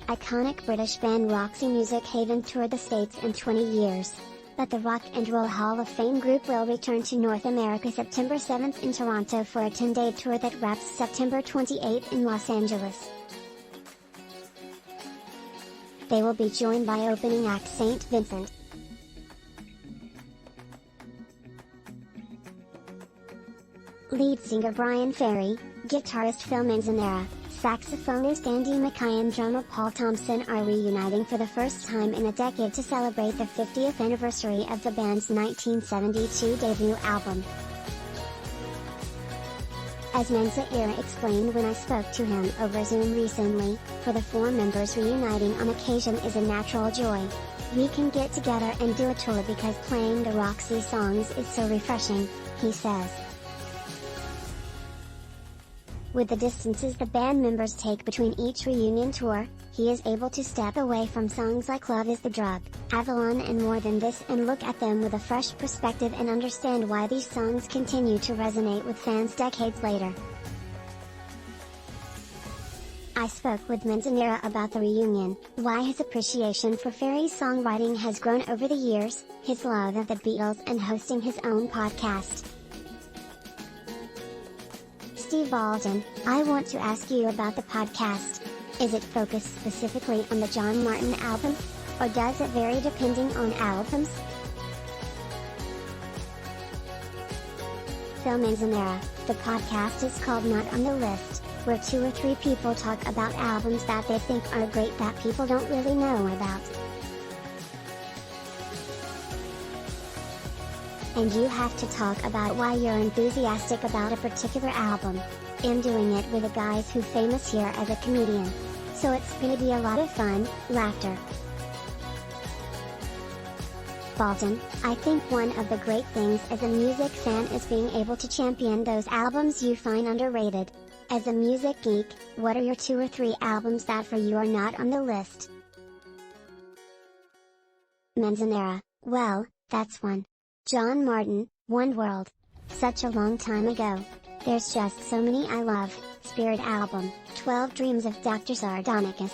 iconic British band Roxy music haven't toured the States in 20 years. But the Rock and Roll Hall of Fame group will return to North America September 7th in Toronto for a 10-day tour that wraps September 28th in Los Angeles. They will be joined by opening act St. Vincent. Lead singer Bryan Ferry, guitarist Phil Manzanera, saxophonist Andy MacKay and drummer Paul Thompson are reuniting for the first time in a decade to celebrate the 50th anniversary of the band's 1972 debut album. As Manzaera explained when I spoke to him over Zoom recently, for the four members reuniting on occasion is a natural joy. We can get together and do a tour because playing the Roxy songs is so refreshing, he says. With the distances the band members take between each reunion tour, he is able to step away from songs like Love Is the Drug, Avalon and More Than This and look at them with a fresh perspective and understand why these songs continue to resonate with fans decades later. I spoke with Manzaera about the reunion, why his appreciation for Ferry's songwriting has grown over the years, his love of the Beatles and hosting his own podcast. Baltin, I want to ask you about the podcast. Is it focused specifically on the John Martyn album? Or does it vary depending on albums? Phil Manzanera, the podcast is called Not on the List, where 2 or 3 people talk about albums that they think are great that people don't really know about. And you have to talk about why you're enthusiastic about a particular album. I'm doing it with the guys who famous here as a comedian. So it's gonna be a lot of fun, laughter. Baltin, I think one of the great things as a music fan is being able to champion those albums you find underrated. As a music geek, what are your 2 or 3 albums that for you are not on the list? Manzaera, well, that's one. John Martyn, One World. Such a long time ago. There's just so many I love. Spirit album, 12 Dreams of Dr. Sardonicus,